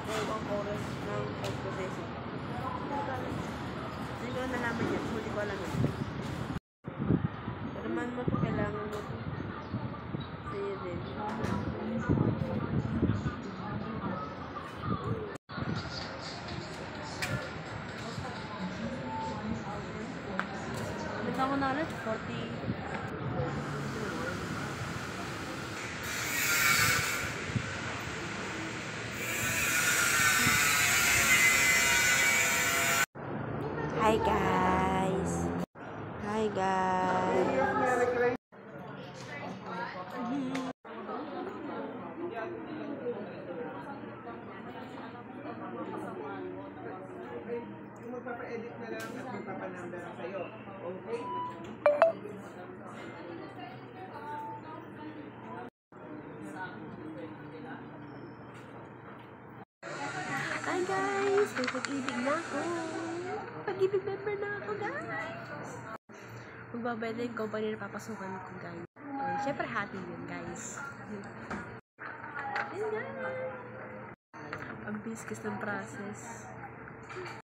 ang oras ng pagproseso. Hindi ko nalaman yan. Hindi ko alam yan. Pero man mo ito, kailangan mo ito. Sa'yo din. Ano ako na ulit? 40. Hi guys! Hi guys! Magpapa-edit na lang at magpapanumber lang sa'yo. Okay? Hi guys! May pag-ibig na ako! Pag-ibig member na ako guys! Magbabayad na yung company na papasukan ko guys. Siyempre happy yun guys. Yun guys! Ang business ng process.